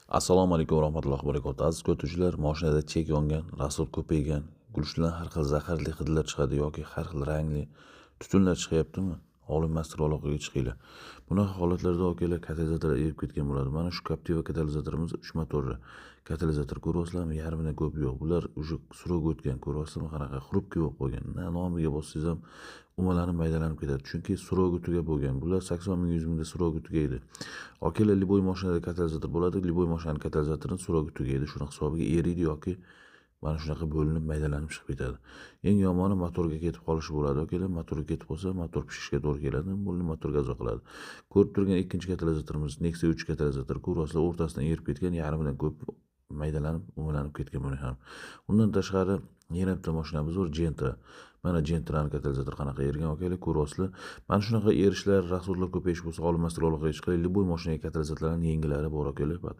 Assalomu alaykum va rahmatullohi va barakatuh. Aziz kuzatuvchilar, mashinada chek yongan, rasvot ko'paygan, gulishdan har xil zaharli hidlar chiqadi yoki har xil rangli tutunlar chiqyaptimi? Olimmaslar aloqaga chiqinglar. Bunaqa holatlarda akalar katalizatorlar erib ketgan bo'ladi. Mana shu Captiva katalizatorimiz 3 motorli katalizator ko'ryapsizlarmi? Yarmidan ko'p yo'q. Bular уже surog o'tgan, ko'ryapsizlarmi qanaqa xrupkay bo'lib qolgan. Nomiga bossangiz ham umalanib maydalanib ketadi. Chunki surogi tugab bo'lgan. Bular 80 ming 100 mingda surogi tugaydi. Okalar liboy mashinada katalizator bo'ladi. Liboy mashinani katalizatorini surogi tugaydi. Shuna hisobiga eriydi yoki mana shunaqa bo'linib maydalanib chiqib ketadi. Eng yomoni motorga ketib qolishi bo'ladi. Okalar motorga ketib qolsa, motor pishishga to'g'ri keladi. Bo'ldi motor gazo qiladi. Ko'rib turgan ikkinchi katalizatorimiz Nexia 3 katalizator ko'ryapsizlar, o'rtasidan erib ketgan, yarmidan ko'p maydalanib, umalanib ketgan buni ham. Undan tashqari yana bitta mashinamiz bor, Gentra. Mana Gentrani katalizatori qanaqa ergan akalar ko'ryapsizlar. Mana shunaqa erishlar, rasvodlar ko'payish bo'lsa, olimmaslar aloqaga chiqib, liboy mashinaga katalizatorlarning yengillari bor akalar.